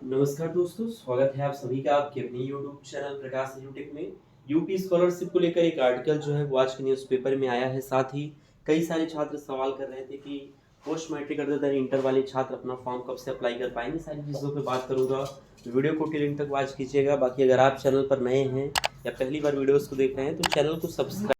नमस्कार दोस्तों, स्वागत है आप सभी का आपके अपने यूट्यूब चैनल प्रकाश एजुटेक में। यूपी स्कॉलरशिप को लेकर एक आर्टिकल जो है वो आज के न्यूज़पेपर में आया है। साथ ही कई सारे छात्र सवाल कर रहे थे कि पोस्ट मैट्रिक अदर इंटर वाले छात्र अपना फॉर्म कब से अप्लाई कर पाएंगे। सारी चीज़ों पर बात करूंगा, वीडियो को टिल एंड तक वॉच कीजिएगा। बाकी अगर आप चैनल पर नए हैं या पहली बार वीडियोज़ को देख रहे हैं तो चैनल को सब्सक्राइब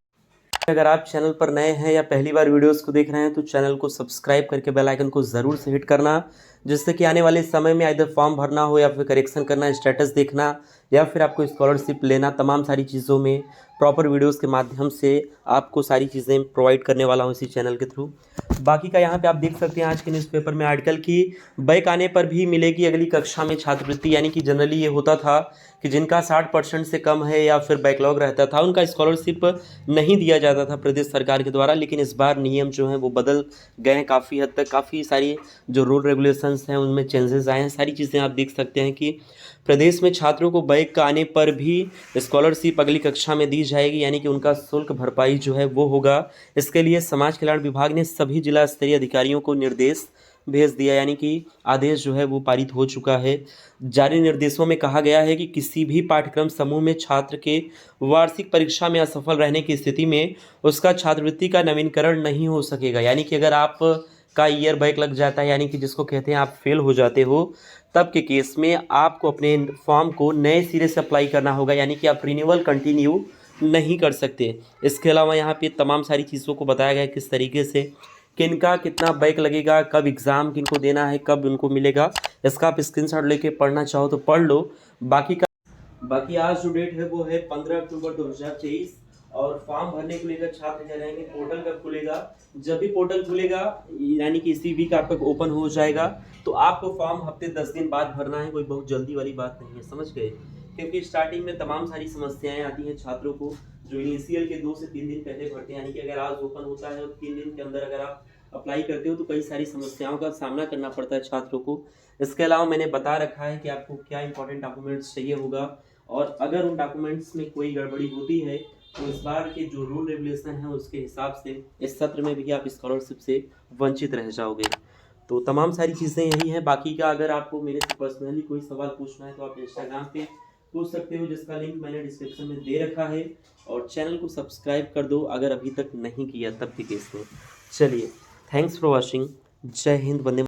अगर आप चैनल पर नए हैं या पहली बार वीडियोस को देख रहे हैं तो चैनल को सब्सक्राइब करके बेल आइकन को ज़रूर से हिट करना, जिससे कि आने वाले समय में इधर फॉर्म भरना हो या फिर करेक्शन करना, स्टेटस देखना या फिर आपको स्कॉलरशिप लेना, तमाम सारी चीज़ों में प्रॉपर वीडियोस के माध्यम से आपको सारी चीज़ें प्रोवाइड करने वाला हूँ इसी चैनल के थ्रू। बाकी का यहाँ पे आप देख सकते हैं आज के न्यूज़पेपर में आर्टिकल की बैक आने पर भी मिलेगी अगली कक्षा में छात्रवृत्ति। यानी कि जनरली ये होता था कि जिनका 60% से कम है या फिर बैकलॉग रहता था उनका स्कॉलरशिप नहीं दिया जाता था प्रदेश सरकार के द्वारा। लेकिन इस बार नियम जो हैं वो बदल गए हैं काफ़ी हद तक। काफ़ी सारी जो रूल रेगुलेशंस हैं उनमें चेंजेस आए हैं। सारी चीज़ें आप देख सकते हैं कि प्रदेश में छात्रों को बैक आने पर भी स्कॉलरशिप अगली कक्षा में दी जाएगी। यानी कि उनका शुल्क भरपाई जो है वो होगा। इसके लिए समाज कल्याण विभाग ने सभी जिला स्तरीय अधिकारियों को निर्देश भेज दिया। यानी कि आदेश जो है वो पारित हो चुका है। जारी निर्देशों में कहा गया है कि किसी भी पाठ्यक्रम समूह में छात्र के वार्षिक परीक्षा में असफल रहने की स्थिति में उसका छात्रवृत्ति का नवीनीकरण नहीं हो सकेगा। यानी कि अगर आप का ईयर बैक लग जाता है, यानी कि जिसको कहते हैं आप फेल हो जाते हो, तब के केस में आपको अपने फॉर्म को नए सिरे से अप्लाई करना होगा। यानी कि आप रिन्यूअल कंटिन्यू नहीं कर सकते। इसके अलावा यहाँ पे तमाम सारी चीज़ों को बताया गया है किस तरीके से किनका कितना बैक लगेगा, कब एग्ज़ाम किनको देना है, कब उनको मिलेगा। इसका आप स्क्रीनशॉट लेके पढ़ना चाहो तो पढ़ लो। बाकी आज जो डेट है वो है 15 अक्टूबर 2023। और फॉर्म भरने को लेकर छात्र कह रहे हैं कि पोर्टल कब खुलेगा। जब भी पोर्टल खुलेगा यानी कि इसी वीक आपका ओपन हो जाएगा, तो आपको फॉर्म हफ्ते 10 दिन बाद भरना है। कोई बहुत जल्दी वाली बात नहीं है, समझ गए। क्योंकि स्टार्टिंग में तमाम सारी समस्याएं आती हैं छात्रों को, जो इनिशियल के 2 से 3 दिन पहले भरते हैं। यानी कि अगर आज ओपन होता है और 3 दिन के अंदर अगर आप अप्लाई करते हो तो कई सारी समस्याओं का सामना करना पड़ता है छात्रों को। इसके अलावा मैंने बता रखा है कि आपको क्या इंपॉर्टेंट डॉक्यूमेंट्स चाहिए होगा, और अगर उन डॉक्यूमेंट्स में कोई गड़बड़ी होती है तो इस बार के जो रूल रेगुलेशन है उसके हिसाब से इस सत्र में भी आप स्कॉलरशिप से वंचित रह जाओगे। तो तमाम सारी चीज़ें यही हैं। बाकी का अगर आपको मेरे से पर्सनली कोई सवाल पूछना है तो आप इंस्टाग्राम पे पूछ सकते हो, जिसका लिंक मैंने डिस्क्रिप्शन में दे रखा है। और चैनल को सब्सक्राइब कर दो अगर अभी तक नहीं किया तब के केस में। चलिए, थैंक्स फॉर वॉचिंग। जय हिंद, वंदे